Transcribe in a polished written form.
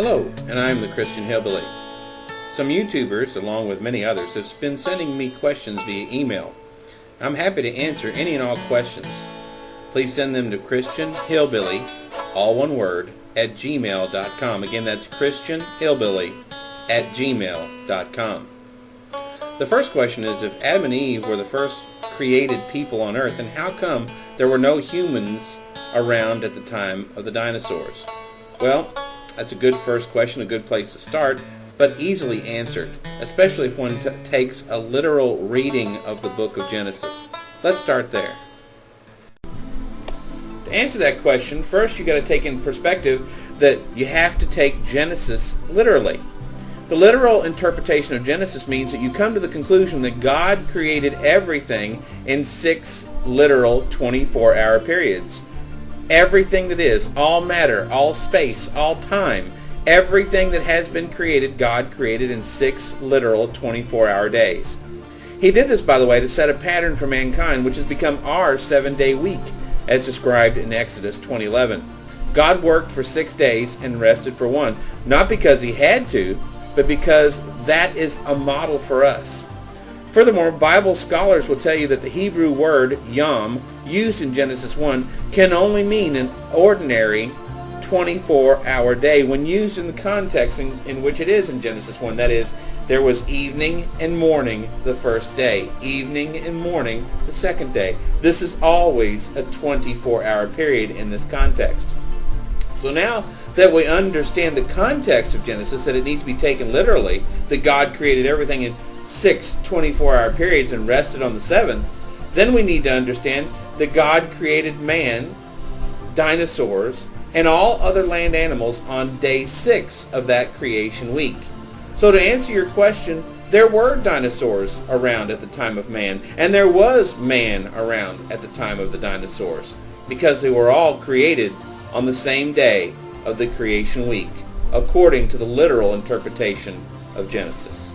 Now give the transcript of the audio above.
Hello, and I'm the Christian Hillbilly. Some YouTubers, along with many others, have been sending me questions via email. I'm happy to answer any and all questions. Please send them to christianhillbilly, all one word, at gmail.com. Again, that's christianhillbilly@gmail.com. The first question is, if Adam and Eve were the first created people on earth, then how come there were no humans around at the time of the dinosaurs? Well, that's a good first question, a good place to start, but easily answered, especially if one takes a literal reading of the book of Genesis. Let's start there. To answer that question, first you got to take in perspective that you have to take Genesis literally. The literal interpretation of Genesis means that you come to the conclusion that God created everything in 6 literal 24-hour periods. Everything that is, all matter, all space, all time, everything that has been created, God created in 6 literal 24-hour days. He did this, by the way, to set a pattern for mankind, which has become our 7-day week, as described in Exodus 20:11. God worked for 6 days and rested for 1, not because he had to, but because that is a model for us. Furthermore, Bible scholars will tell you that the Hebrew word yom, used in Genesis 1, can only mean an ordinary 24-hour day when used in the context in which it is in Genesis 1. That is, there was evening and morning the first day, evening and morning the second day. This is always a 24-hour period in this context. So now that we understand the context of Genesis, that it needs to be taken literally, that God created everything in 6 24-hour periods and rested on the 7th, then we need to understand that God created man, dinosaurs, and all other land animals on day 6 of that creation week. So to answer your question, there were dinosaurs around at the time of man, and there was man around at the time of the dinosaurs, because they were all created on the same day of the creation week, according to the literal interpretation of Genesis.